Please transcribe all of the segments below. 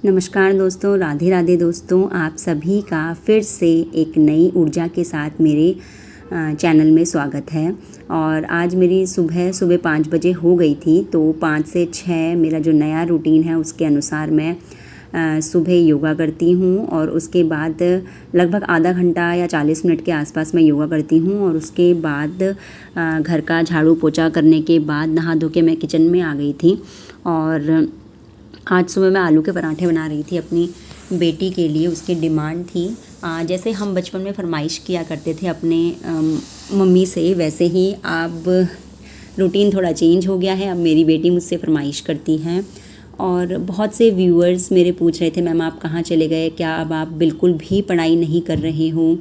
नमस्कार दोस्तों, राधे राधे दोस्तों। आप सभी का फिर से एक नई ऊर्जा के साथ मेरे चैनल में स्वागत है। और आज मेरी सुबह 5 बजे हो गई थी, तो 5 से 6 मेरा जो नया रूटीन है उसके अनुसार मैं सुबह योगा करती हूँ और उसके बाद लगभग आधा घंटा या 40 मिनट के आसपास मैं योगा करती हूँ। और उसके बाद घर का झाड़ू पोछा करने के बाद नहा धो के मैं किचन में आ गई थी। और आज सुबह मैं आलू के पराठे बना रही थी अपनी बेटी के लिए, उसकी डिमांड थी। जैसे हम बचपन में फरमाइश किया करते थे अपने मम्मी से, वैसे ही अब रूटीन थोड़ा चेंज हो गया है। अब मेरी बेटी मुझसे फरमाइश करती हैं। और बहुत से व्यूअर्स मेरे पूछ रहे थे, मैम आप कहाँ चले गए, क्या अब आप बिल्कुल भी पढ़ाई नहीं कर रहे हो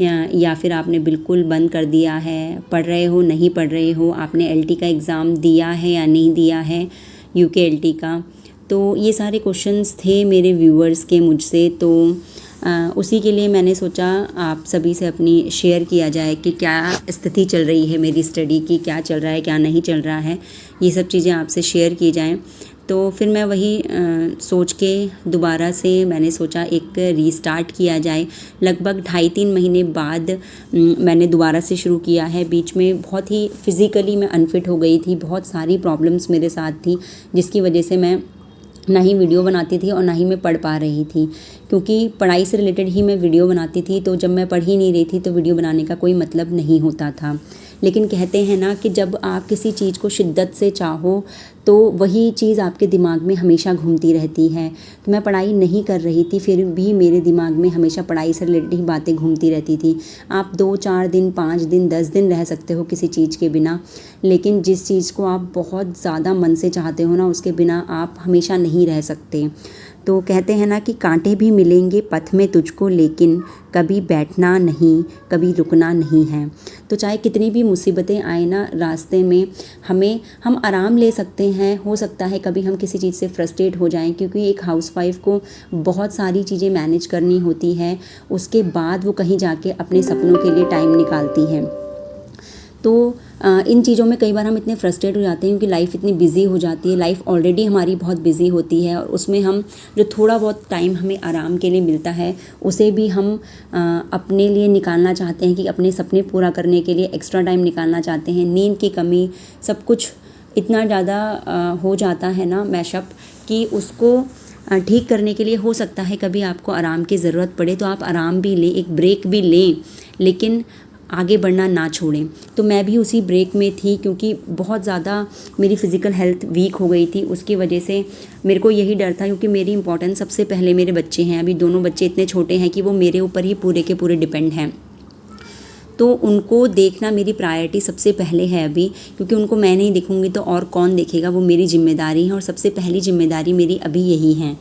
या फिर आपने बिल्कुल बंद कर दिया है, पढ़ रहे हो नहीं पढ़ रहे हो, आपने एलटी का एग्ज़ाम दिया है या नहीं दिया है, यूके एलटी का। तो ये सारे क्वेश्चंस थे मेरे व्यूअर्स के मुझसे। तो उसी के लिए मैंने सोचा आप सभी से अपनी शेयर किया जाए कि क्या स्थिति चल रही है मेरी स्टडी की, क्या चल रहा है क्या नहीं चल रहा है, ये सब चीज़ें आपसे शेयर की जाएं। तो फिर मैं वही सोच के दोबारा से मैंने सोचा एक रीस्टार्ट किया जाए। लगभग 2.5-3 महीने बाद मैंने दोबारा से शुरू किया है। बीच में बहुत ही फिज़िकली मैं अनफिट हो गई थी, बहुत सारी प्रॉब्लम्स मेरे साथ थी, जिसकी वजह से मैं ना ही वीडियो बनाती थी और ना ही मैं पढ़ पा रही थी। क्योंकि पढ़ाई से रिलेटेड ही मैं वीडियो बनाती थी, तो जब मैं पढ़ ही नहीं रही थी तो वीडियो बनाने का कोई मतलब नहीं होता था। लेकिन कहते हैं ना कि जब आप किसी चीज़ को शिद्दत से चाहो तो वही चीज़ आपके दिमाग में हमेशा घूमती रहती है। तो मैं पढ़ाई नहीं कर रही थी, फिर भी मेरे दिमाग में हमेशा पढ़ाई से रिलेटेड ही बातें घूमती रहती थी। आप 2-4 दिन, 5 दिन, 10 दिन रह सकते हो किसी चीज़ के बिना, लेकिन जिस चीज़ को आप बहुत ज़्यादा मन से चाहते हो ना, उसके बिना आप हमेशा नहीं रह सकते। तो कहते हैं ना कि कांटे भी मिलेंगे पथ में तुझको, लेकिन कभी बैठना नहीं, कभी रुकना नहीं है। तो चाहे कितनी भी मुसीबतें आए ना रास्ते में, हम आराम ले सकते हैं। हो सकता है कभी हम किसी चीज़ से फ्रस्ट्रेट हो जाएं, क्योंकि एक हाउसवाइफ को बहुत सारी चीज़ें मैनेज करनी होती है। उसके बाद वो कहीं जाके अपने सपनों के लिए टाइम निकालती है। तो इन चीज़ों में कई बार हम इतने फ्रस्ट्रेट हो जाते हैं क्योंकि लाइफ इतनी बिजी हो जाती है। लाइफ ऑलरेडी हमारी बहुत बिजी होती है और उसमें हम जो थोड़ा बहुत टाइम हमें आराम के लिए मिलता है, उसे भी हम अपने लिए निकालना चाहते हैं कि अपने सपने पूरा करने के लिए एक्स्ट्रा टाइम निकालना चाहते हैं। नींद की कमी, सब कुछ इतना ज़्यादा हो जाता है ना मैशअप, कि उसको ठीक करने के लिए हो सकता है कभी आपको आराम की ज़रूरत पड़े, तो आप आराम भी लें, एक ब्रेक भी लें, लेकिन आगे बढ़ना ना छोड़ें। तो मैं भी उसी ब्रेक में थी, क्योंकि बहुत ज़्यादा मेरी फ़िज़िकल हेल्थ वीक हो गई थी। उसकी वजह से मेरे को यही डर था, क्योंकि मेरी इंपॉर्टेंस सबसे पहले मेरे बच्चे हैं। अभी दोनों बच्चे इतने छोटे हैं कि वो मेरे ऊपर ही पूरे के पूरे डिपेंड हैं। तो उनको देखना मेरी प्रायोरिटी सबसे पहले है अभी, क्योंकि उनको मैं नहीं दिखूँगी तो और कौन देखेगा, वो मेरी ज़िम्मेदारी है और सबसे पहली ज़िम्मेदारी मेरी अभी यही है।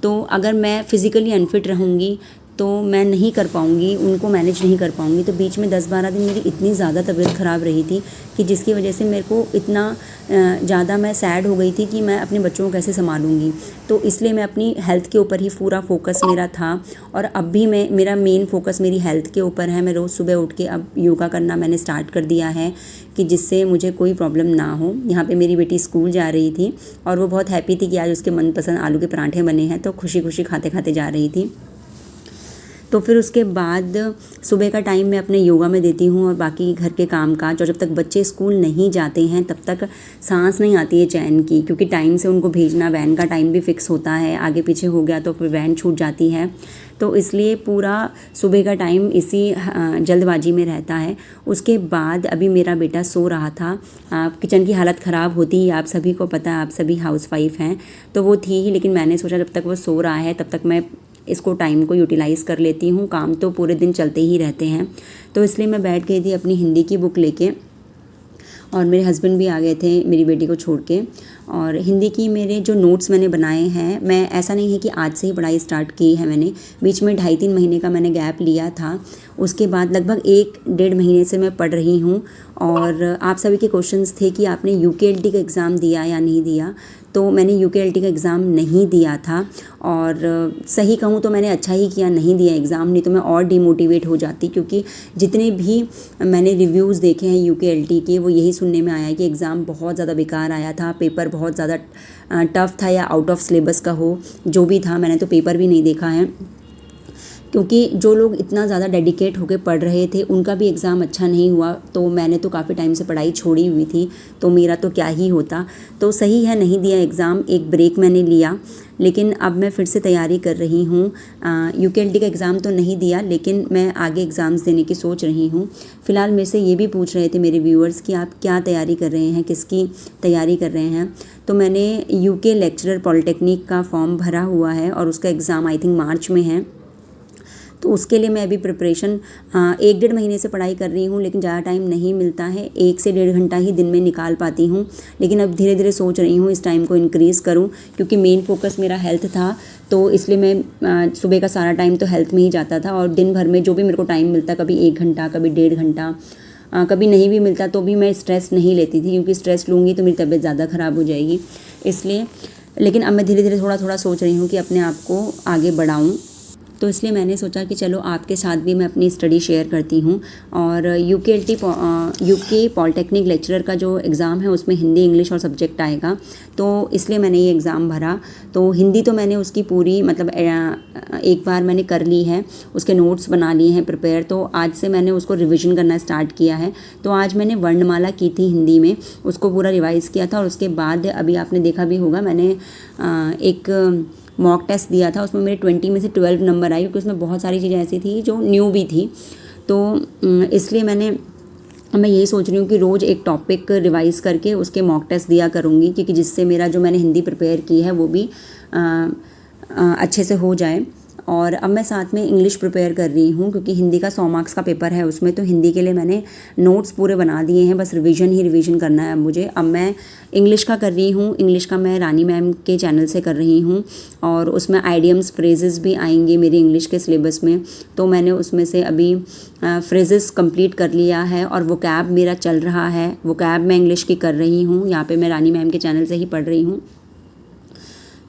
तो अगर मैं फ़िज़िकली अनफिट रहूँगी तो मैं नहीं कर पाऊँगी, उनको मैनेज नहीं कर पाऊँगी। तो बीच में 10-12 दिन मेरी इतनी ज़्यादा तबीयत ख़राब रही थी कि जिसकी वजह से मेरे को इतना ज़्यादा मैं सैड हो गई थी कि मैं अपने बच्चों को कैसे संभालूँगी। तो इसलिए मैं अपनी हेल्थ के ऊपर ही पूरा फोकस मेरा था, और अब भी मेरा मेन फोकस मेरी हेल्थ के ऊपर है। मैं रोज़ सुबह उठ के अब योगा करना मैंने स्टार्ट कर दिया है, कि जिससे मुझे कोई प्रॉब्लम ना हो। यहाँ पे मेरी बेटी स्कूल जा रही थी और वो बहुत हैप्पी थी कि आज उसके मनपसंद आलू के पराठे बने हैं, तो खुशी खुशी खाते खाते जा रही थी। तो फिर उसके बाद सुबह का टाइम मैं अपने योगा में देती हूँ और बाकी घर के काम काज। और जब तक बच्चे स्कूल नहीं जाते हैं तब तक सांस नहीं आती है चैन की, क्योंकि टाइम से उनको भेजना, वैन का टाइम भी फिक्स होता है, आगे पीछे हो गया तो फिर वैन छूट जाती है। तो इसलिए पूरा सुबह का टाइम इसी जल्दबाजी में रहता है। उसके बाद अभी मेरा बेटा सो रहा था। किचन की हालत ख़राब होती है, आप सभी को पता है, आप सभी हाउसवाइफ हैं, तो वो थी ही। लेकिन मैंने सोचा जब तक वो सो रहा है तब तक मैं इसको टाइम को यूटिलाइज़ कर लेती हूँ। काम तो पूरे दिन चलते ही रहते हैं। तो इसलिए मैं बैठ गई थी अपनी हिंदी की बुक लेके, और मेरे हस्बैंड भी आ गए थे मेरी बेटी को छोड़ के। और हिंदी की मेरे जो नोट्स मैंने बनाए हैं, मैं ऐसा नहीं है कि आज से ही पढ़ाई स्टार्ट की है मैंने, बीच में 2.5-3 महीने का मैंने गैप लिया था। उसके बाद लगभग 1-1.5 महीने से मैं पढ़ रही हूँ। और आप सभी के क्वेश्चंस थे कि आपने यूकेएलटी का एग्ज़ाम दिया या नहीं दिया। तो मैंने यूकेएलटी का एग्ज़ाम नहीं दिया था। और सही कहूँ तो मैंने अच्छा ही किया नहीं दिया एग्ज़ाम, नहीं तो मैं और डिमोटिवेट हो जाती, क्योंकि जितने भी मैंने रिव्यूज़ देखे हैं यूकेएलटी के, वो यही सुनने में आया कि एग्ज़ाम बहुत ज़्यादा बेकार आया था, पेपर बहुत ज़्यादा टफ़ था या आउट ऑफ सिलेबस का हो, जो भी था। मैंने तो पेपर भी नहीं देखा है, क्योंकि जो लोग इतना ज़्यादा डेडिकेट होकर पढ़ रहे थे उनका भी एग्ज़ाम अच्छा नहीं हुआ। तो मैंने तो काफ़ी टाइम से पढ़ाई छोड़ी हुई थी, तो मेरा तो क्या ही होता। तो सही है, नहीं दिया एग्ज़ाम, एक ब्रेक मैंने लिया, लेकिन अब मैं फिर से तैयारी कर रही हूँ। यूकेएलटी का एग्ज़ाम तो नहीं दिया, लेकिन मैं आगे एग्ज़ाम्स देने की सोच रही हूँ। फ़िलहाल मेरे से ये भी पूछ रहे थे मेरे व्यूअर्स कि आप क्या तैयारी कर रहे हैं, किसकी तैयारी कर रहे हैं। तो मैंने यूके लेक्चरर पॉलिटेक्निक का फॉर्म भरा हुआ है और उसका एग्ज़ाम आई थिंक मार्च में है। तो उसके लिए मैं अभी प्रिपरेशन 1-1.5 महीने से पढ़ाई कर रही हूँ, लेकिन ज़्यादा टाइम नहीं मिलता है, 1 से 1.5 घंटा ही दिन में निकाल पाती हूँ। लेकिन अब धीरे धीरे सोच रही हूँ इस टाइम को इंक्रीज़ करूँ, क्योंकि मेन फोकस मेरा हेल्थ था। तो इसलिए मैं सुबह का सारा टाइम तो हेल्थ में ही जाता था, और दिन भर में जो भी मेरे को टाइम मिलता, कभी 1 घंटा, कभी 1.5 घंटा, कभी नहीं भी मिलता तो भी मैं स्ट्रेस नहीं लेती थी, क्योंकि स्ट्रेस लूँगी तो मेरी तबीयत ज़्यादा ख़राब हो जाएगी इसलिए। लेकिन अब मैं धीरे धीरे थोड़ा थोड़ा सोच रही हूँ कि अपने आप को आगे बढ़ाऊँ। तो इसलिए मैंने सोचा कि चलो आपके साथ भी मैं अपनी स्टडी शेयर करती हूँ। और यूके पॉलिटेक्निक लेक्चरर का जो एग्ज़ाम है उसमें हिंदी, इंग्लिश और सब्जेक्ट आएगा, तो इसलिए मैंने ये एग्ज़ाम भरा। तो हिंदी तो मैंने उसकी पूरी मतलब एक बार मैंने कर ली है, उसके नोट्स बना लिए हैं प्रिपेयर। तो आज से मैंने उसको रिविज़न करना स्टार्ट किया है। तो आज मैंने वर्णमाला की थी हिंदी में, उसको पूरा रिवाइज़ किया था। और उसके बाद अभी आपने देखा भी होगा, मैंने एक मॉक टेस्ट दिया था, उसमें मेरे 20 में से 12 नंबर आए, क्योंकि उसमें बहुत सारी चीज़ें ऐसी थी जो न्यू भी थी। तो इसलिए मैं यही सोच रही हूँ कि रोज़ एक टॉपिक रिवाइज़ करके उसके मॉक टेस्ट दिया करूँगी, क्योंकि जिससे मेरा जो मैंने हिंदी प्रिपेयर की है वो भी अच्छे से हो जाए। और अब मैं साथ में इंग्लिश प्रिपेयर कर रही हूँ, क्योंकि हिंदी का 100 मार्क्स का पेपर है उसमें। तो हिंदी के लिए मैंने नोट्स पूरे बना दिए हैं, बस रिवीजन ही रिवीजन करना है अब मुझे। अब मैं इंग्लिश का कर रही हूँ, इंग्लिश का मैं रानी मैम के चैनल से कर रही हूँ, और उसमें आइडियम्स, फ्रेजेस भी आएंगे मेरे इंग्लिश के सिलेबस में। तो मैंने उसमें से अभी फ्रेजेस कंप्लीट कर लिया है, और वोकैब मेरा चल रहा है। वोकैब मैं इंग्लिश की कर रही हूँ, यहाँ पे मैं रानी मैम के चैनल से ही पढ़ रही हूँ।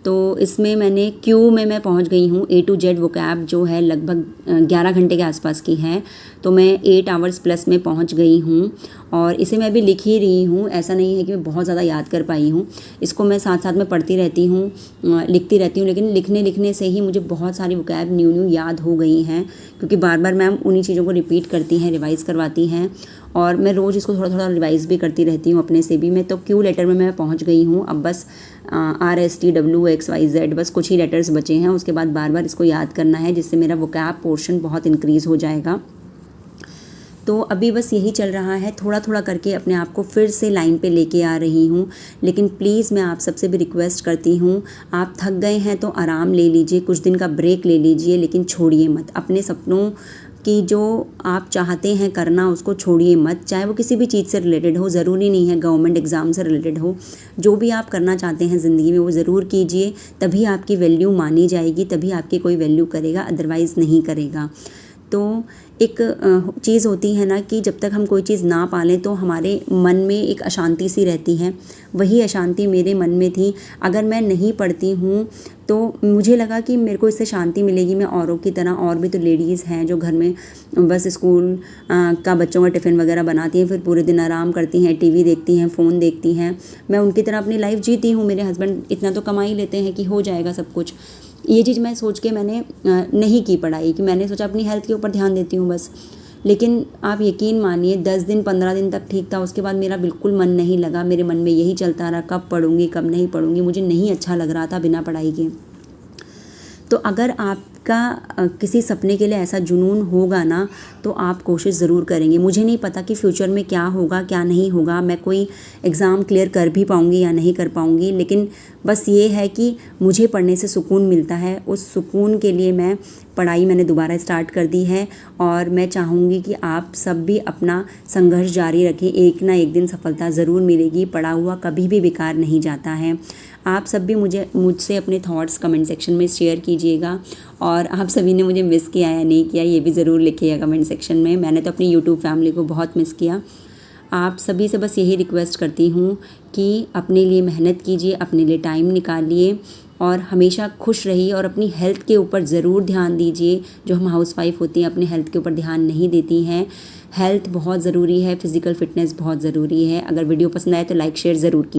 तो इसमें मैंने क्यू में मैं पहुंच गई हूँ। A to Z वोकैब जो है लगभग 11 घंटे के आसपास की है, तो मैं 8 आवर्स प्लस में पहुंच गई हूँ। और इसे मैं अभी लिख ही रही हूँ, ऐसा नहीं है कि मैं बहुत ज़्यादा याद कर पाई हूँ। इसको मैं साथ साथ में पढ़ती रहती हूँ, लिखती रहती हूँ, लेकिन लिखने से ही मुझे बहुत सारी वोकैब न्यू याद हो गई हैं, क्योंकि बार बार मैम उन्हीं चीज़ों को रिपीट करती हैं, रिवाइज़ करवाती हैं। और मैं रोज़ इसको थोड़ा थोड़ा रिवाइज़ भी करती रहती हूँ अपने से भी। मैं तो क्यू लेटर में मैं पहुँच गई हूँ। अब बस RSTWXYZ बस कुछ ही लेटर्स बचे हैं, उसके बाद बार बार इसको याद करना है, जिससे मेरा वोकैब पोर्शन बहुत इंक्रीज़ हो जाएगा। तो अभी बस यही चल रहा है, थोड़ा थोड़ा करके अपने आप को फिर से लाइन पे लेके आ रही हूँ। लेकिन प्लीज़ मैं आप सबसे भी रिक्वेस्ट करती हूँ, आप थक गए हैं तो आराम ले लीजिए, कुछ दिन का ब्रेक ले लीजिए, लेकिन छोड़िए मत अपने सपनों कि जो आप चाहते हैं करना, उसको छोड़िए मत। चाहे वो किसी भी चीज़ से रिलेटेड हो, ज़रूरी नहीं है गवर्नमेंट एग्ज़ाम से रिलेटेड हो। जो भी आप करना चाहते हैं ज़िंदगी में वो ज़रूर कीजिए, तभी आपकी वैल्यू मानी जाएगी, तभी आपकी कोई वैल्यू करेगा, अदरवाइज़ नहीं करेगा। तो एक चीज़ होती है ना कि जब तक हम कोई चीज़ ना पालें तो हमारे मन में एक अशांति सी रहती है। वही अशांति मेरे मन में थी। अगर मैं नहीं पढ़ती हूँ तो मुझे लगा कि मेरे को इससे शांति मिलेगी, मैं औरों की तरह, और भी तो लेडीज़ हैं जो घर में बस स्कूल का बच्चों का टिफ़िन वगैरह बनाती हैं, फिर पूरे दिन आराम करती हैं, टीवी देखती हैं, फ़ोन देखती हैं। मैं उनकी तरह अपनी लाइफ जीती हूँ। मेरे हस्बैंड इतना तो कमा ही लेते हैं कि हो जाएगा सब कुछ। ये चीज़ मैं सोच के मैंने नहीं की पढ़ाई, कि मैंने सोचा अपनी हेल्थ के ऊपर ध्यान देती हूँ बस। लेकिन आप यकीन मानिए 10 दिन 15 दिन तक ठीक था, उसके बाद मेरा बिल्कुल मन नहीं लगा। मेरे मन में यही चलता रहा, कब पढ़ूंगी कब नहीं पढ़ूंगी, मुझे नहीं अच्छा लग रहा था बिना पढ़ाई के। तो अगर आपका किसी सपने के लिए ऐसा जुनून होगा ना, तो आप कोशिश ज़रूर करेंगे। मुझे नहीं पता कि फ्यूचर में क्या होगा क्या नहीं होगा, मैं कोई एग्ज़ाम क्लियर कर भी पाऊँगी या नहीं कर पाऊँगी, लेकिन बस ये है कि मुझे पढ़ने से सुकून मिलता है। उस सुकून के लिए मैंने दोबारा स्टार्ट कर दी है, और मैं चाहूँगी कि आप सब भी अपना संघर्ष जारी रखें। एक ना एक दिन सफलता ज़रूर मिलेगी, पढ़ा हुआ कभी भी बेकार नहीं जाता है। आप सब भी मुझसे अपने थॉट्स कमेंट सेक्शन में शेयर कीजिएगा, और आप सभी ने मुझे मिस किया या नहीं किया ये भी ज़रूर लिखिएगा कमेंट सेक्शन में। मैंने तो अपनी यूट्यूब फैमिली को बहुत मिस किया। आप सभी से बस यही रिक्वेस्ट करती हूँ कि अपने लिए मेहनत कीजिए, अपने लिए टाइम निकालिए और हमेशा खुश रहिए और अपनी हेल्थ के ऊपर ज़रूर ध्यान दीजिए। जो हम हाउसवाइफ होती हैं अपनी हेल्थ के ऊपर ध्यान नहीं देती हैं। हेल्थ बहुत ज़रूरी है, फ़िज़िकल फ़िटनेस बहुत ज़रूरी है। अगर वीडियो पसंद आए तो लाइक शेयर ज़रूर कीजिए।